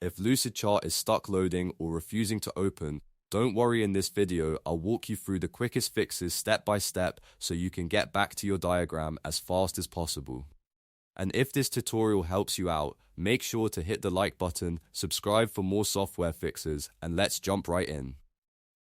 If Lucidchart is stuck loading or refusing to open, don't worry, in this video, I'll walk you through the quickest fixes step by step so you can get back to your diagram as fast as possible. And if this tutorial helps you out, make sure to hit the like button, subscribe for more software fixes, and let's jump right in.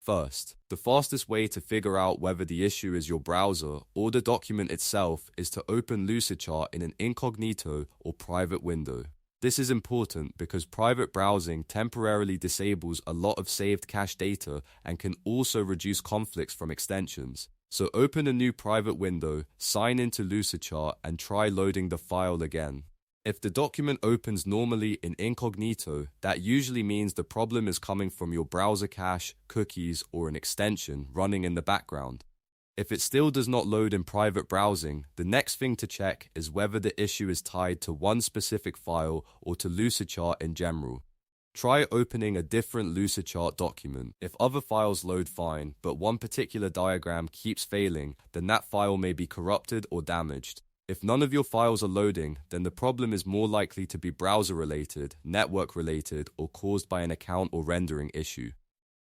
First, the fastest way to figure out whether the issue is your browser or the document itself is to open Lucidchart in an incognito or private window. This is important because private browsing temporarily disables a lot of saved cache data and can also reduce conflicts from extensions. So open a new private window, sign into Lucidchart, and try loading the file again. If the document opens normally in incognito, that usually means the problem is coming from your browser cache, cookies, or an extension running in the background. If it still does not load in private browsing, the next thing to check is whether the issue is tied to one specific file or to Lucidchart in general. Try opening a different Lucidchart document. If other files load fine, but one particular diagram keeps failing, then that file may be corrupted or damaged. If none of your files are loading, then the problem is more likely to be browser-related, network-related, or caused by an account or rendering issue.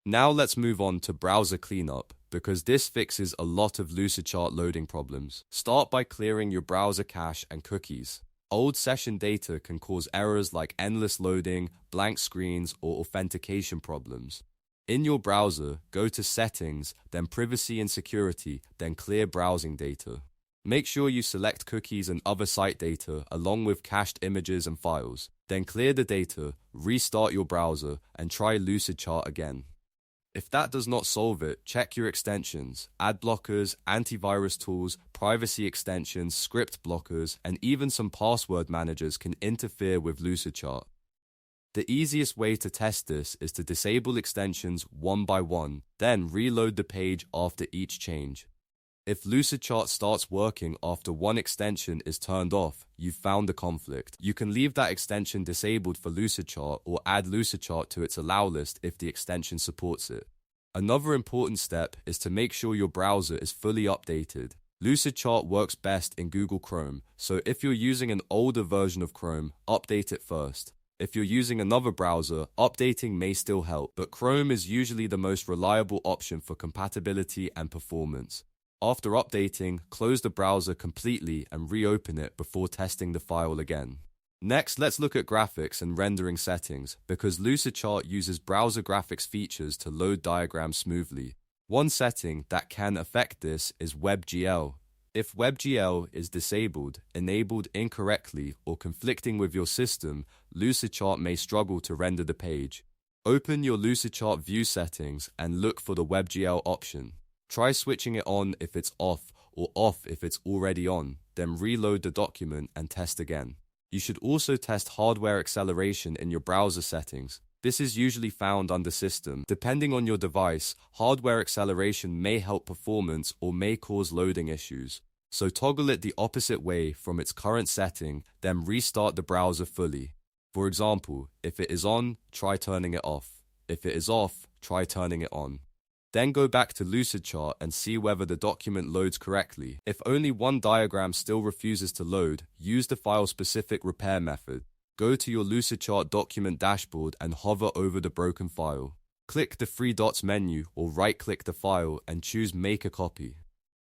Now let's move on to browser cleanup, because this fixes a lot of Lucidchart loading problems. Start by clearing your browser cache and cookies. Old session data can cause errors like endless loading, blank screens, or authentication problems. In your browser, go to Settings, then Privacy and Security, then Clear Browsing Data. Make sure you select cookies and other site data along with cached images and files. Then clear the data, restart your browser, and try Lucidchart again. If that does not solve it, check your extensions. Ad blockers, antivirus tools, privacy extensions, script blockers, and even some password managers can interfere with Lucidchart. The easiest way to test this is to disable extensions one by one, then reload the page after each change. If Lucidchart starts working after one extension is turned off, you've found the conflict. You can leave that extension disabled for Lucidchart or add Lucidchart to its allow list if the extension supports it. Another important step is to make sure your browser is fully updated. Lucidchart works best in Google Chrome, so if you're using an older version of Chrome, update it first. If you're using another browser, updating may still help, but Chrome is usually the most reliable option for compatibility and performance. After updating, close the browser completely and reopen it before testing the file again. Next, let's look at graphics and rendering settings, because Lucidchart uses browser graphics features to load diagrams smoothly. One setting that can affect this is WebGL. If WebGL is disabled, enabled incorrectly, or conflicting with your system, Lucidchart may struggle to render the page. Open your Lucidchart view settings and look for the WebGL option. Try switching it on if it's off or off if it's already on, then reload the document and test again. You should also test hardware acceleration in your browser settings. This is usually found under System. Depending on your device, hardware acceleration may help performance or may cause loading issues. So toggle it the opposite way from its current setting, then restart the browser fully. For example, if it is on, try turning it off. If it is off, try turning it on. Then go back to Lucidchart and see whether the document loads correctly. If only one diagram still refuses to load, use the file-specific repair method. Go to your Lucidchart document dashboard and hover over the broken file. Click the three dots menu or right-click the file and choose Make a Copy.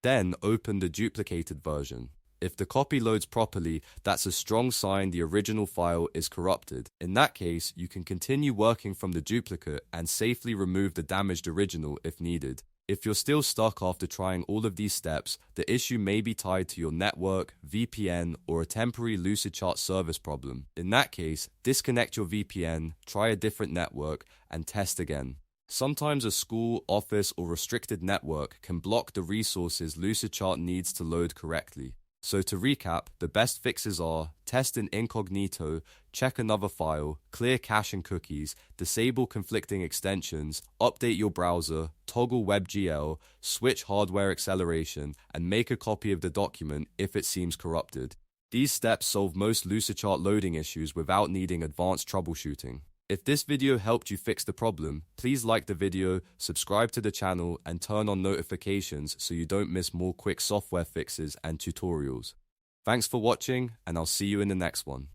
Then open the duplicated version. If the copy loads properly, that's a strong sign the original file is corrupted. In that case, you can continue working from the duplicate and safely remove the damaged original if needed. If you're still stuck after trying all of these steps, the issue may be tied to your network, VPN, or a temporary Lucidchart service problem. In that case, disconnect your VPN, try a different network, and test again. Sometimes a school, office, or restricted network can block the resources Lucidchart needs to load correctly. So to recap, the best fixes are test in incognito, check another file, clear cache and cookies, disable conflicting extensions, update your browser, toggle WebGL, switch hardware acceleration, and make a copy of the document if it seems corrupted. These steps solve most Lucidchart loading issues without needing advanced troubleshooting. If this video helped you fix the problem, please like the video, subscribe to the channel, and turn on notifications so you don't miss more quick software fixes and tutorials. Thanks for watching, and I'll see you in the next one.